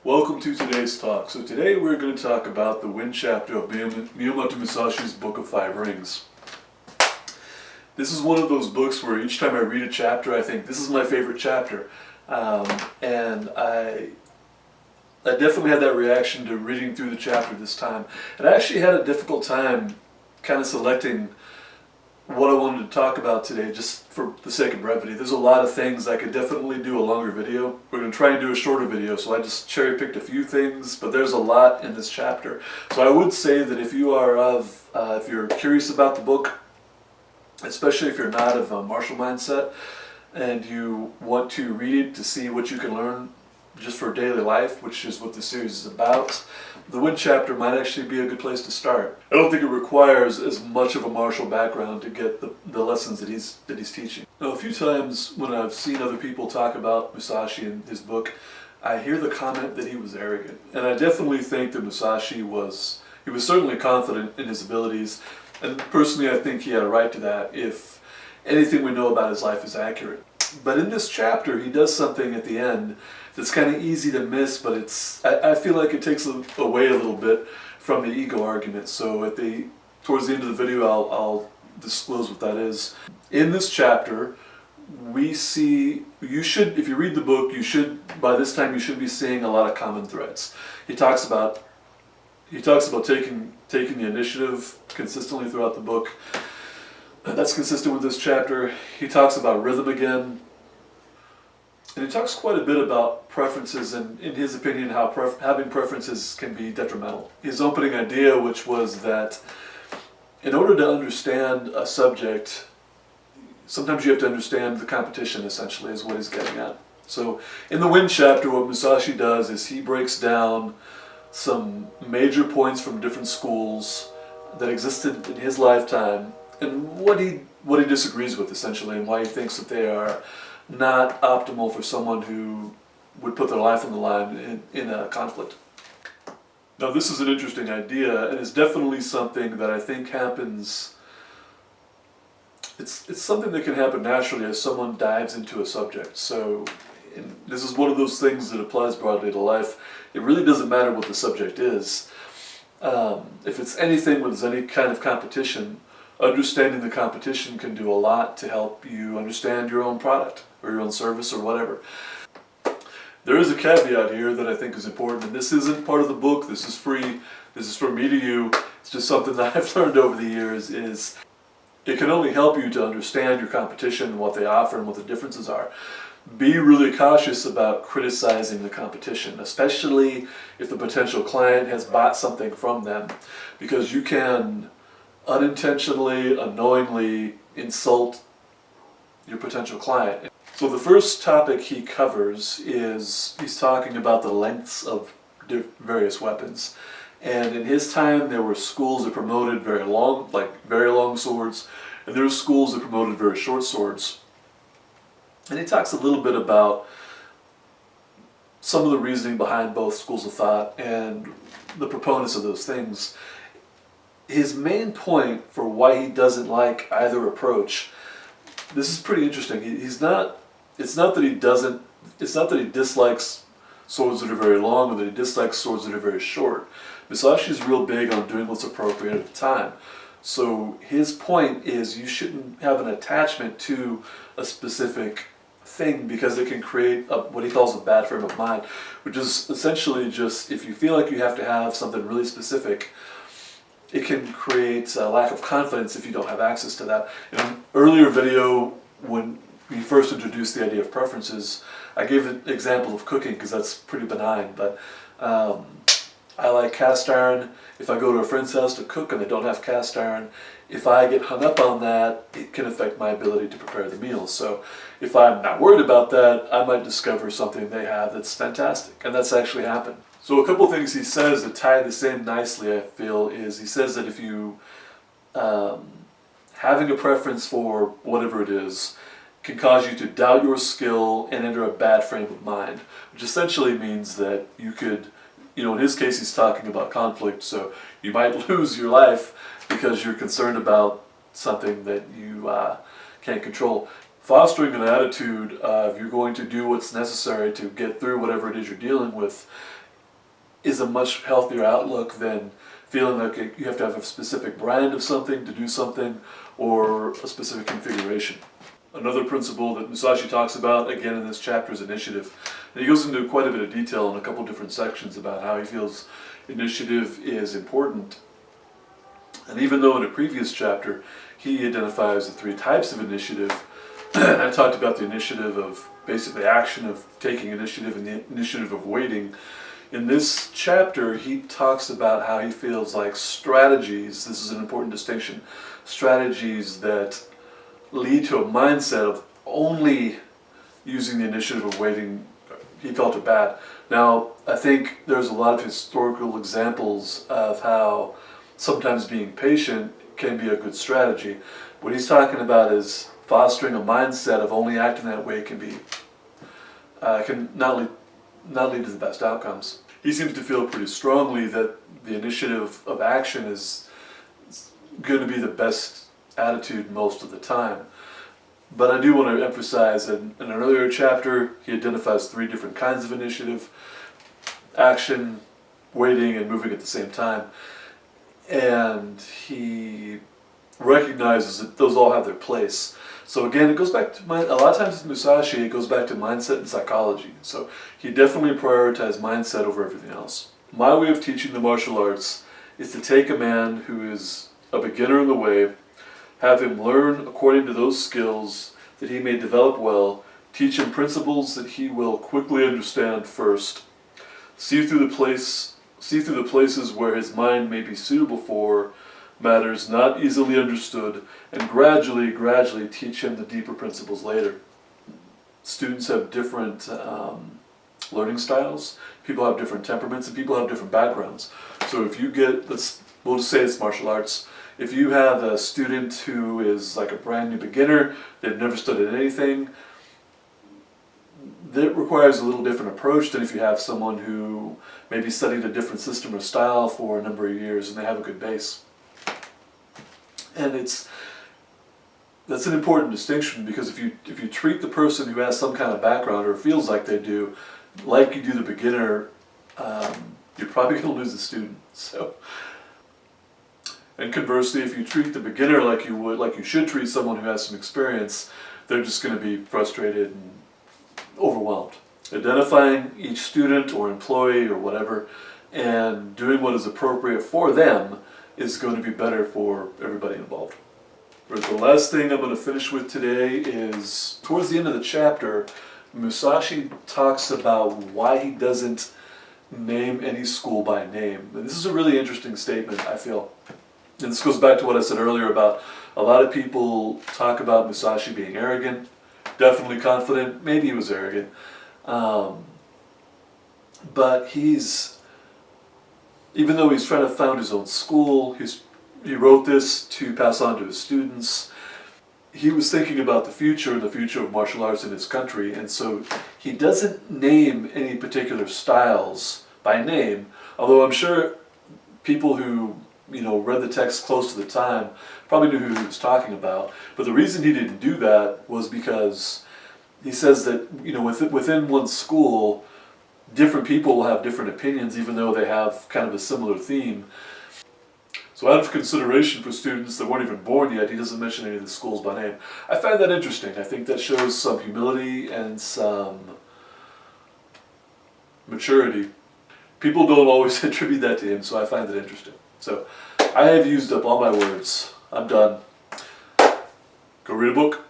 Welcome to today's talk. So today we're going to talk about the Wind chapter of Miyamoto Musashi's Book of Five Rings. This is one of those books where each time I read a chapter I think this is my favorite chapter. And I definitely had that reaction to reading through the chapter this time. And I actually had a difficult time kind of selecting what I wanted to talk about today, just for the sake of brevity. There's a lot of things. I could definitely do a longer video. We're going to try and do a shorter video, so I just cherry-picked a few things, but there's a lot in this chapter. So I would say that if you are if you're curious about the book, especially if you're not of a martial mindset, and you want to read it to see what you can learn just for daily life, which is what this series is about, the Wind chapter might actually be a good place to start. I don't think it requires as much of a martial background to get the lessons that he's teaching. Now, a few times when I've seen other people talk about Musashi and his book, I hear the comment that he was arrogant. And I definitely think that Musashi was certainly confident in his abilities, and personally I think he had a right to that if anything we know about his life is accurate. But in this chapter he does something at the end that's kind of easy to miss, but I feel like it takes away a little bit from the ego argument. So towards the end of the video I'll disclose what that is. In this chapter we see, if you read the book, by this time you should be seeing a lot of common threads. He talks about taking the initiative consistently throughout the book. That's consistent with this chapter. He talks about rhythm again. And he talks quite a bit about preferences and, in his opinion, how having preferences can be detrimental. His opening idea, which was that in order to understand a subject, sometimes you have to understand the competition, essentially, is what he's getting at. So in the Wind chapter, what Musashi does is he breaks down some major points from different schools that existed in his lifetime, and what he disagrees with, essentially, and why he thinks that they are not optimal for someone who would put their life on the line in a conflict. Now, this is an interesting idea, and it's definitely something that I think happens. It's something that can happen naturally as someone dives into a subject. So this is one of those things that applies broadly to life. It really doesn't matter what the subject is. If it's anything with any kind of competition, understanding the competition can do a lot to help you understand your own product or your own service or whatever. There is a caveat here that I think is important, and this isn't part of the book. This is free. This is from me to you. It's just something that I've learned over the years. Is it can only help you to understand your competition and what they offer and what the differences are. Be really cautious about criticizing the competition, especially if the potential client has bought something from them, because you can unintentionally, unknowingly insult your potential client. So the first topic he covers is he's talking about the lengths of various weapons. And in his time there were schools that promoted very long swords, and there were schools that promoted very short swords. And he talks a little bit about some of the reasoning behind both schools of thought and the proponents of those things. His main point for why he doesn't like either approach, this is pretty interesting. It's not that he dislikes swords that are very long or that he dislikes swords that are very short. Musashi's real big on doing what's appropriate at the time. So his point is you shouldn't have an attachment to a specific thing, because it can create what he calls a bad frame of mind, which is essentially just, if you feel like you have to have something really specific, it can create a lack of confidence if you don't have access to that. In an earlier video, when we first introduced the idea of preferences, I gave an example of cooking because that's pretty benign, but I like cast iron. If I go to a friend's house to cook and they don't have cast iron, if I get hung up on that, it can affect my ability to prepare the meal. So if I'm not worried about that, I might discover something they have that's fantastic, and that's actually happened. So a couple of things he says that tie this in nicely, I feel, is he says that if you, having a preference for whatever it is, can cause you to doubt your skill and enter a bad frame of mind, which essentially means that you could, in his case he's talking about conflict, so you might lose your life because you're concerned about something that you can't control. Fostering an attitude of you're going to do what's necessary to get through whatever it is you're dealing with is a much healthier outlook than feeling like you have to have a specific brand of something to do something or a specific configuration. Another principle that Musashi talks about, again in this chapter, is initiative. And he goes into quite a bit of detail in a couple different sections about how he feels initiative is important. And even though in a previous chapter he identifies the 3 types of initiative, and I talked about the initiative of basically action, of taking initiative, and the initiative of waiting, in this chapter he talks about how he feels like strategies, this is an important distinction, strategies that lead to a mindset of only using the initiative of waiting, he felt are bad. Now, I think there's a lot of historical examples of how sometimes being patient can be a good strategy. What he's talking about is fostering a mindset of only acting that way can not lead to the best outcomes. He seems to feel pretty strongly that the initiative of action is going to be the best attitude most of the time. But I do want to emphasize that in an earlier chapter he identifies 3 different kinds of initiative: action, waiting, and moving at the same time. And he recognizes that those all have their place. So again, it goes back to a lot of times in Musashi, it goes back to mindset and psychology. So he definitely prioritized mindset over everything else. My way of teaching the martial arts is to take a man who is a beginner in the way, have him learn according to those skills that he may develop well, teach him principles that he will quickly understand first, see through the places where his mind may be suitable for matters not easily understood, and gradually teach him the deeper principles later. Students have different learning styles, people have different temperaments, and people have different backgrounds. So if you get, we'll just say it's martial arts, if you have a student who is like a brand new beginner, they've never studied anything, that requires a little different approach than if you have someone who maybe studied a different system or style for a number of years and they have a good base. And that's an important distinction, because if you treat the person who has some kind of background or feels like they do, like you do the beginner, you're probably going to lose the student. So, and conversely, if you treat the beginner like you should treat someone who has some experience, they're just going to be frustrated and overwhelmed. Identifying each student or employee or whatever and doing what is appropriate for them is going to be better for everybody involved. The last thing I'm going to finish with today is, towards the end of the chapter, Musashi talks about why he doesn't name any school by name. And this is a really interesting statement, I feel. And this goes back to what I said earlier about a lot of people talk about Musashi being arrogant, definitely confident, maybe he was arrogant. But even though he's trying to found his own school, he wrote this to pass on to his students, he was thinking about the future and the future of martial arts in his country, and so he doesn't name any particular styles by name, although I'm sure people who read the text close to the time probably knew who he was talking about. But the reason he didn't do that was because he says that within one school, different people will have different opinions, even though they have kind of a similar theme. So out of consideration for students that weren't even born yet, he doesn't mention any of the schools by name. I find that interesting. I think that shows some humility and some maturity. People don't always attribute that to him, so I find that interesting. So I have used up all my words. I'm done. Go read a book.